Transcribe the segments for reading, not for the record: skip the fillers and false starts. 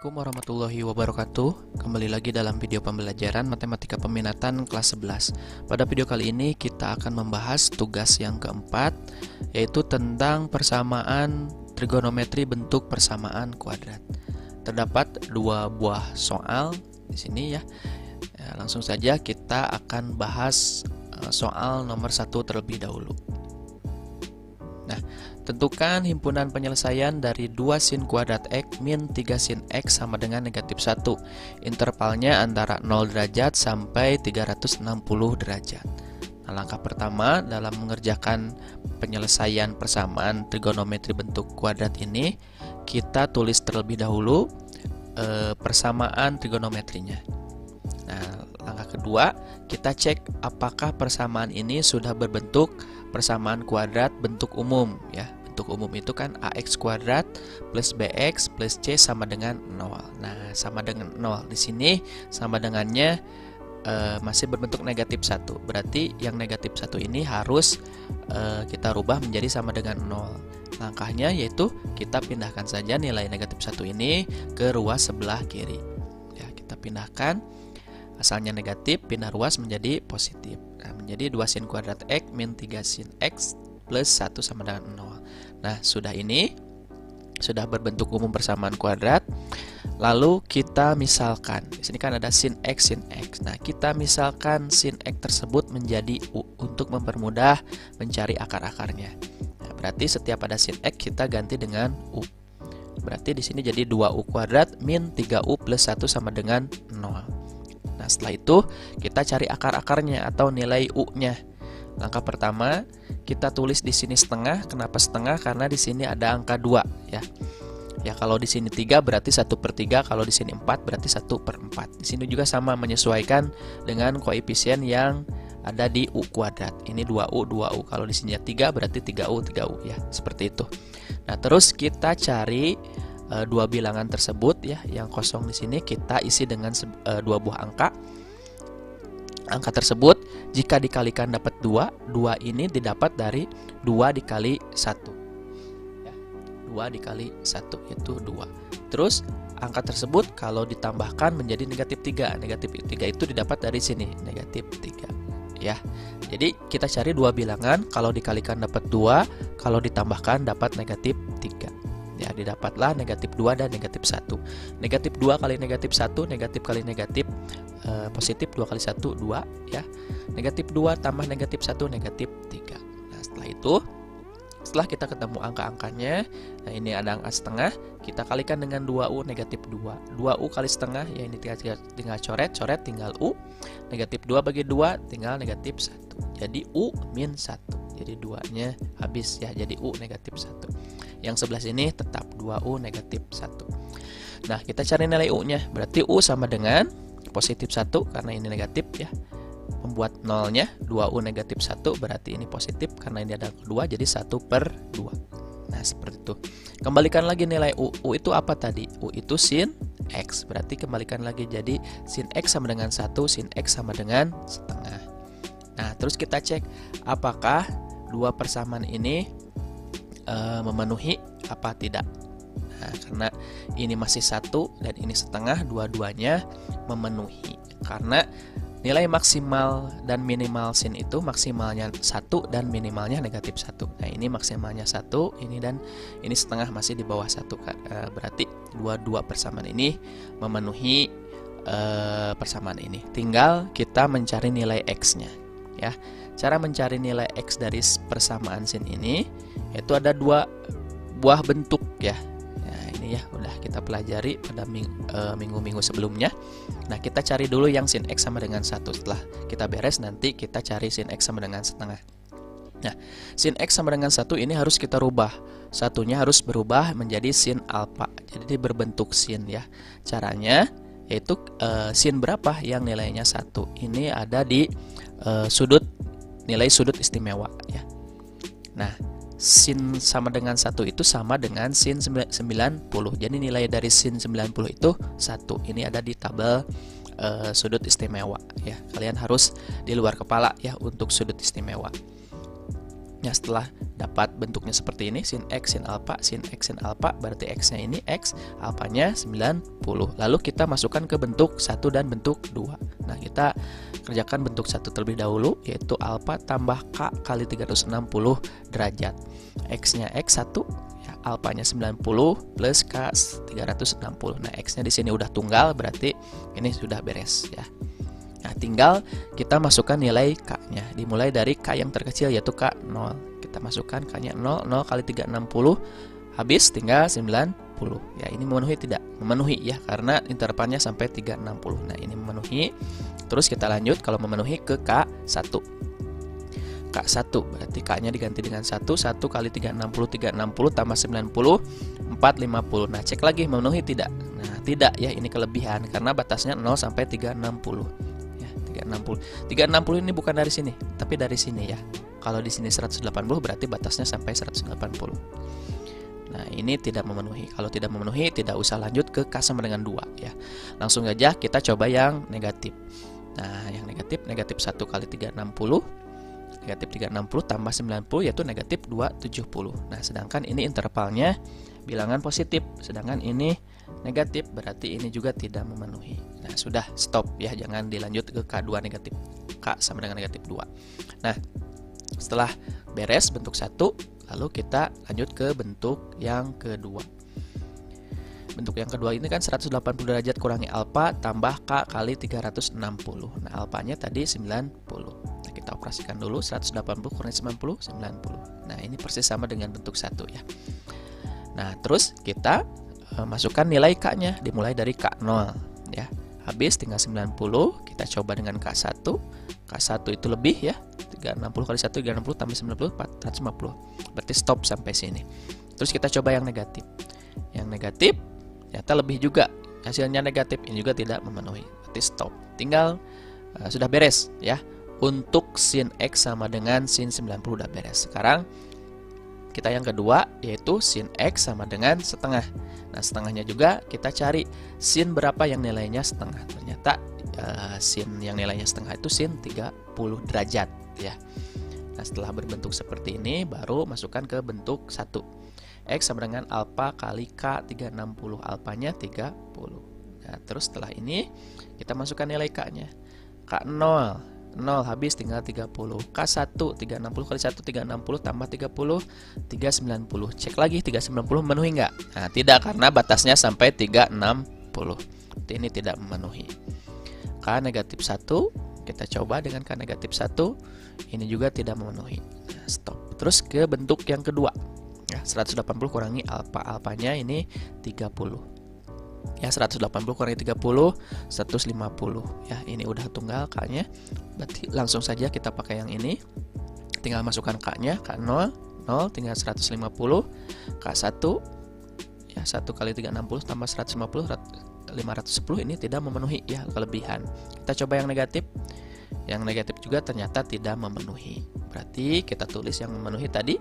Assalamualaikum warahmatullahi wabarakatuh. Kembali lagi dalam video pembelajaran Matematika Peminatan kelas 11. Pada video kali ini kita akan membahas tugas yang keempat, yaitu tentang persamaan trigonometri bentuk persamaan kuadrat. Terdapat dua buah soal di sini ya. Langsung saja kita akan bahas soal nomor 1 terlebih dahulu. Nah, tentukan himpunan penyelesaian dari 2 sin kuadrat X min 3 sin X sama dengan negatif 1. Intervalnya antara 0 derajat sampai 360 derajat. Nah, langkah pertama dalam mengerjakan penyelesaian persamaan trigonometri bentuk kuadrat ini, kita tulis terlebih dahulu persamaan trigonometrinya. Nah, langkah kedua, kita cek apakah persamaan ini sudah berbentuk persamaan kuadrat bentuk umum ya. Bentuk umum itu kan AX kuadrat plus BX plus C sama dengan 0. Nah, sama dengan 0. Di sini sama dengannya masih berbentuk negatif 1. Berarti yang negatif 1 ini harus kita rubah menjadi sama dengan 0. Langkahnya yaitu kita pindahkan saja nilai negatif 1 ini ke ruas sebelah kiri. Ya, kita pindahkan, asalnya negatif, pindah ruas menjadi positif. Nah, menjadi 2 sin kuadrat X min 3 sin X plus 1 sama dengan 0. Nah, sudah berbentuk umum persamaan kuadrat. Lalu kita misalkan, di sini kan ada sin X, sin X. Nah, kita misalkan sin X tersebut menjadi U untuk mempermudah mencari akar-akarnya. Nah, berarti setiap ada sin X kita ganti dengan U. Berarti di sini jadi 2U kuadrat min 3U plus 1 sama dengan 0. Nah, setelah itu kita cari akar-akarnya atau nilai U-nya. Langkah pertama, kita tulis di sini setengah. Kenapa setengah? Karena di sini ada angka 2 ya. Ya, kalau di sini 3 berarti 1/3, kalau di sini 4 berarti 1/4. Di sini juga sama, menyesuaikan dengan koefisien yang ada di U kuadrat. Ini 2U, 2U. Kalau di sini 3 berarti 3U, 3U ya. Seperti itu. Nah, terus kita cari dua bilangan tersebut ya, yang kosong di sini kita isi dengan dua buah angka. Angka tersebut jika dikalikan dapat 2, 2 ini didapat dari 2 dikali 1. Ya, 2 dikali 1 itu 2. Terus angka tersebut kalau ditambahkan menjadi negatif 3. Negatif 3 itu didapat dari sini, negatif 3. Ya. Jadi kita cari dua bilangan, kalau dikalikan dapat 2, kalau ditambahkan dapat negatif 3. Ya, didapatlah negatif 2 dan negatif 1. Negatif 2 kali negatif 1, negatif kali negatif, positif 2 kali 1, 2 ya. Negatif 2 tambah negatif 1, negatif 3. Nah, setelah itu, setelah kita ketemu angka-angkanya, nah ini ada angka setengah, kita kalikan dengan 2U negatif 2. 2U kali setengah, ya ini tinggal coret tinggal U. Negatif 2 bagi 2 tinggal negatif 1. Jadi U min 1. Jadi 2-nya habis ya, jadi U negatif 1. Yang sebelah sini tetap 2U negatif 1. Nah, kita cari nilai U-nya. Berarti U sama dengan positif 1 karena ini negatif ya. Membuat nolnya 2U negatif 1 berarti ini positif karena ini ada 2 jadi 1/2. Nah, seperti itu. Kembalikan lagi nilai U. U itu apa tadi? U itu sin X. Berarti kembalikan lagi jadi sin X sama dengan 1, sin X sama dengan setengah. Nah, terus kita cek apakah dua persamaan ini memenuhi apa tidak. Nah, karena ini masih 1 dan ini setengah, dua-duanya memenuhi. Karena nilai maksimal dan minimal sin itu maksimalnya 1 dan minimalnya negatif 1. Nah, ini maksimalnya 1, ini dan ini setengah masih di bawah 1. Berarti dua persamaan ini memenuhi persamaan ini. Tinggal kita mencari nilai X-nya ya. Cara mencari nilai X dari persamaan sin ini yaitu ada dua buah bentuk ya. Nah, ini ya udah kita pelajari pada minggu-minggu sebelumnya. Nah, kita cari dulu yang sin X sama dengan 1. Setelah kita beres nanti kita cari sin X sama dengan setengah. Nah, sin X sama dengan 1 ini harus kita rubah. Satunya harus berubah menjadi sin alfa. Jadi berbentuk sin ya. Caranya yaitu sin berapa yang nilainya 1. Ini ada di nilai sudut istimewa ya. Nah, sin sama dengan 1 itu sama dengan sin 90. Jadi nilai dari sin 90 itu 1. Ini ada di tabel sudut istimewa ya. Kalian harus di luar kepala ya untuk sudut istimewa. Ya, setelah dapat bentuknya seperti ini, sin X, sin alpha, sin X, sin alpha, berarti X-nya ini X, alpanya 90. Lalu kita masukkan ke bentuk 1 dan bentuk 2. Nah, kita kerjakan bentuk 1 terlebih dahulu, yaitu alpha tambah K kali 360 derajat. X-nya X1, ya, alpanya 90 plus K 360. Nah, X-nya di sini udah tunggal, berarti ini sudah beres ya. Nah, tinggal kita masukkan nilai K-nya. Dimulai dari K yang terkecil, yaitu K 0. Kita masukkan K-nya 0, 0 kali 360, habis tinggal 90. Ya, ini memenuhi tidak? Memenuhi ya, karena intervalnya sampai 360. Nah, ini memenuhi. Terus kita lanjut kalau memenuhi ke K1. K1 berarti K-nya diganti dengan 1, 1 kali 360, 360 tambah 90, 450. Nah, cek lagi memenuhi tidak? Nah, tidak ya, ini kelebihan karena batasnya 0 sampai 360. 360 ini bukan dari sini, tapi dari sini ya. Kalau di sini 180 berarti batasnya sampai 180. Nah, ini tidak memenuhi. Kalau tidak memenuhi, tidak usah lanjut ke K sama dengan 2 ya. Langsung aja kita coba yang negatif. Nah, yang negatif 1 kali 360. Negatif 360 tambah 90 yaitu negatif 270. Nah, sedangkan ini intervalnya bilangan positif, sedangkan ini negatif, berarti ini juga tidak memenuhi. Nah, sudah stop ya, jangan dilanjut ke K2 negatif. K sama dengan negatif 2. Nah, setelah beres bentuk 1, lalu kita lanjut ke bentuk yang kedua. Bentuk yang kedua ini kan 180 derajat kurangi alfa tambah K kali 360. Nah, alfanya tadi 90. Nah, kita operasikan dulu 180 kurangi 90, 90. Nah, ini persis sama dengan bentuk 1 ya. Nah, terus kita masukkan nilai K-nya, dimulai dari K0 ya. Habis tinggal 90, kita coba dengan K1. K1 itu lebih ya. 360 kali 1 360 tambah 90 450. Berarti stop sampai sini. Terus kita coba yang negatif. Yang negatif ternyata lebih juga. Hasilnya negatif, ini juga tidak memenuhi. Berarti stop. Tinggal sudah beres ya. Untuk sin X sama dengan sin 90 udah beres. Sekarang kita yang kedua, yaitu sin X sama dengan setengah. Nah, setengahnya juga kita cari sin berapa yang nilainya setengah. Ternyata sin yang nilainya setengah itu sin 30 derajat ya. Nah, setelah berbentuk seperti ini, baru masukkan ke bentuk 1. X sama dengan alfa kali K 360. Alfanya 30. Nah, terus setelah ini kita masukkan nilai K-nya. K0 0 habis tinggal 30. K1 360 kali 1 360 tambah 30 390. Cek lagi 390 memenuhi nggak? Nah, tidak, karena batasnya sampai 360. Jadi ini tidak memenuhi. K negatif 1 kita coba dengan K negatif 1. Ini juga tidak memenuhi. Nah, stop. Terus ke bentuk yang kedua. Ya, 180 kurangi alfa. Alfanya ini 30. Ya, 180 kurangi 30 150 ya, ini udah tunggal K-nya, berarti langsung saja kita pakai yang ini, tinggal masukkan K-nya, K0 0 tinggal 150, K1 ya 1 kali 360 tambah 150 510. Ini tidak memenuhi ya, kelebihan. Kita coba yang negatif. Yang negatif juga ternyata tidak memenuhi, berarti kita tulis yang memenuhi tadi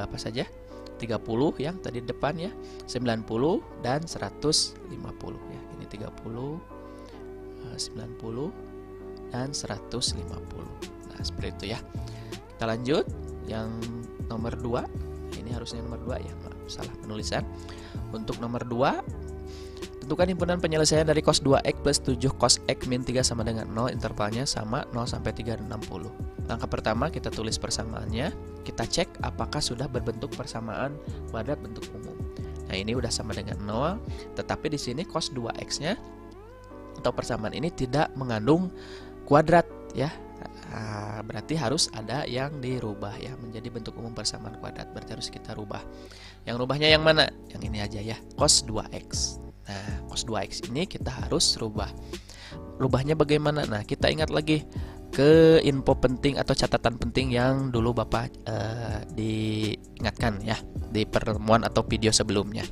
apa saja, 30 yang tadi depan ya, 90 dan 150 ya. Ini 30, 90 dan 150. Nah, seperti itu ya. Kita lanjut yang nomor 2. Ini harusnya nomor 2 ya, maaf, salah penulisan. Untuk nomor 2, tentukan himpunan penyelesaian dari cos 2x plus 7 cos x min 3 sama dengan 0. Intervalnya sama 0 sampai 360. Langkah pertama kita tulis persamaannya. Kita cek apakah sudah berbentuk persamaan kuadrat bentuk umum. Nah, ini udah sama dengan 0, tetapi di sini cos 2x-nya atau persamaan ini tidak mengandung kuadrat ya. Nah, berarti harus ada yang dirubah ya menjadi bentuk umum persamaan kuadrat. Berarti harus kita rubah. Yang rubahnya yang mana? Yang ini aja ya, cos 2x. Nah, cos 2x ini kita harus rubah. Rubahnya bagaimana? Nah, kita ingat lagi ke info penting atau catatan penting yang dulu Bapak diingatkan ya di pertemuan atau video sebelumnya.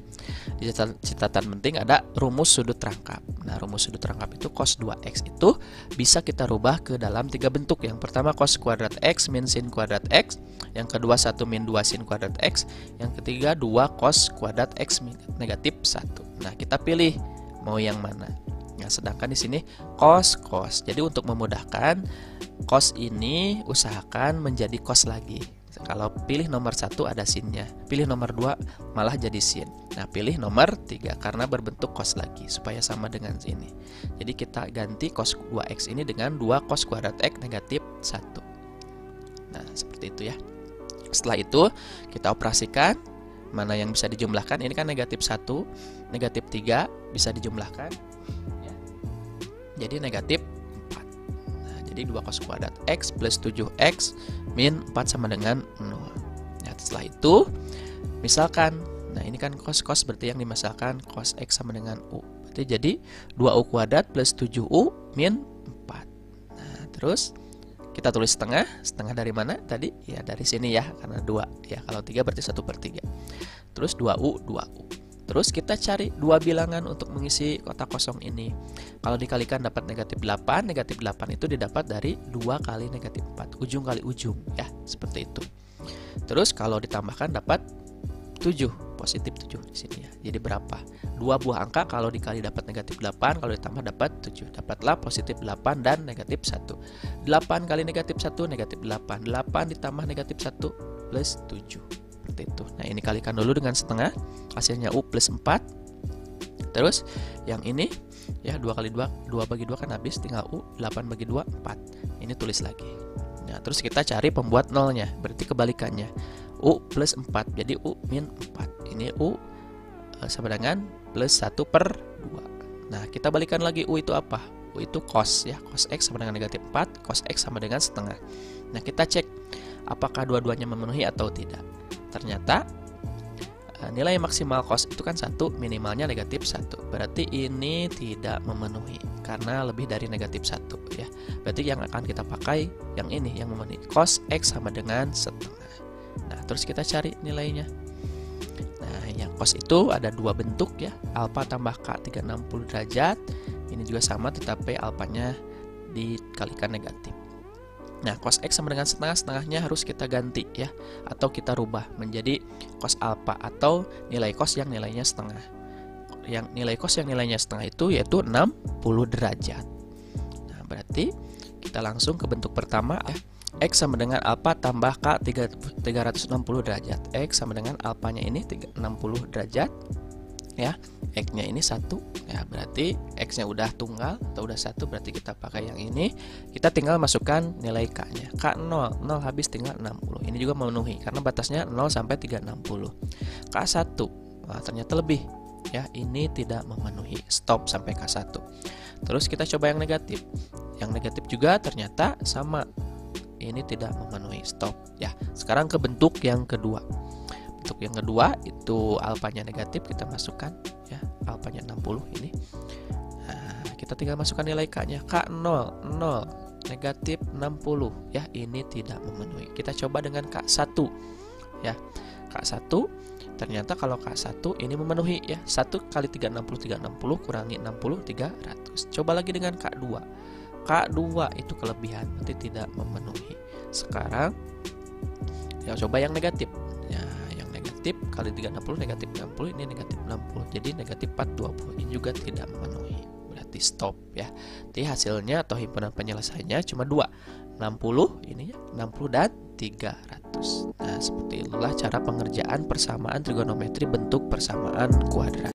Di catatan penting ada rumus sudut rangkap. Nah, rumus sudut rangkap itu cos 2x itu bisa kita rubah ke dalam 3 bentuk. Yang pertama cos kuadrat x min sin kuadrat x, yang kedua 1 min 2 sin kuadrat x, yang ketiga 2 cos kuadrat x min negatif 1. Nah, kita pilih mau yang mana Nah, sedangkan di sini cos. Jadi untuk memudahkan, cos ini usahakan menjadi cos lagi. Kalau pilih nomor 1 ada sinnya, pilih nomor 2 malah jadi sin. Nah, pilih nomor 3 karena berbentuk cos lagi supaya sama dengan ini. Jadi kita ganti cos 2x ini dengan 2 cos kuadrat x negatif 1. Nah, seperti itu ya. Setelah itu kita operasikan, mana yang bisa dijumlahkan. Ini kan negatif 1, negatif 3 bisa dijumlahkan ya. Jadi negatif 4. Nah, jadi 2 cos kuadrat x plus 7x min 4 sama dengan 0. Nah, setelah itu misalkan, nah ini kan cos berarti yang dimasalkan cos x sama dengan u. Berarti jadi 2u kuadrat plus 7u min 4. Nah, terus kita tulis setengah. Setengah dari mana tadi? Ya dari sini ya, karena 2 ya. Kalau 3 berarti 1/3. Terus 2u. Terus kita cari dua bilangan untuk mengisi kotak kosong ini. Kalau dikalikan dapat negatif 8. Negatif 8 itu didapat dari 2 kali negatif 4. Ujung kali ujung ya, seperti itu. Terus kalau ditambahkan dapat 7, positif 7 di sini ya. Jadi berapa? Dua buah angka kalau dikali dapat negatif 8, kalau ditambah dapat 7. Dapatlah positif 8 dan negatif 1. 8 kali negatif 1 negatif 8. 8 ditambah negatif 1 plus 7. Seperti itu. Nah, ini kalikan dulu dengan setengah, hasilnya u plus 4. Terus yang ini ya 2 kali 2, 2 bagi 2 kan habis, tinggal u, 8 bagi 2 4. Ini tulis lagi. Nah, terus kita cari pembuat nolnya, berarti kebalikannya. U plus 4, jadi u min 4. Ini u sama dengan plus 1/2. Nah, kita balikan lagi, u itu apa? U itu cos ya, cos x sama dengan negatif 4, cos x sama dengan setengah. Nah, kita cek apakah dua-duanya memenuhi atau tidak. Ternyata nilai maksimal cos itu kan 1, minimalnya negatif 1. Berarti ini tidak memenuhi karena lebih dari negatif 1 ya. Berarti yang akan kita pakai yang ini, yang memenuhi. Cos x sama dengan setengah. Nah, terus kita cari nilainya. Nah, yang cos itu ada dua bentuk ya, alfa tambah k 360 derajat. Ini juga sama, tetapi alfanya dikalikan negatif. Nah, cos x sama dengan setengah, setengahnya harus kita ganti ya, atau kita rubah menjadi cos alfa atau nilai cos yang nilainya setengah. Yang nilai cos yang nilainya setengah itu yaitu 60 derajat. Nah, berarti kita langsung ke bentuk pertama ya. X sama dengan alfa tambah k 360 derajat. X sama dengan alfanya ini 60 derajat ya. X-nya ini 1 ya, berarti X-nya udah tunggal atau udah 1, berarti kita pakai yang ini. Kita tinggal masukkan nilai K-nya. K 0 habis tinggal 60. Ini juga memenuhi karena batasnya 0 sampai 360. K 1 ternyata lebih ya, ini tidak memenuhi. Stop sampai K 1. Terus kita coba yang negatif. Yang negatif juga ternyata sama. Ini tidak memenuhi. Stop ya. Sekarang ke bentuk yang kedua. Bentuk yang kedua itu alfanya negatif, kita masukkan ya, alfanya 60 ini. Nah, kita tinggal masukkan nilai k-nya. K 0 negatif 60 ya, ini tidak memenuhi. Kita coba dengan k 1 ya. K 1 ternyata kalau k 1 ini memenuhi ya. 1 kali 360 kurangi 60 300. Coba lagi dengan k 2. K 2 itu kelebihan, berarti tidak memenuhi. Sekarang ya coba yang negatif. Ya, negatif kali 360 negatif 60, ini negatif 60, jadi negatif 420. Ini juga tidak memenuhi, berarti stop ya. Jadi hasilnya atau himpunan penyelesaiannya cuma 2, 60 ini ya, 60 dan 300. Nah, seperti itulah cara pengerjaan persamaan trigonometri bentuk persamaan kuadrat.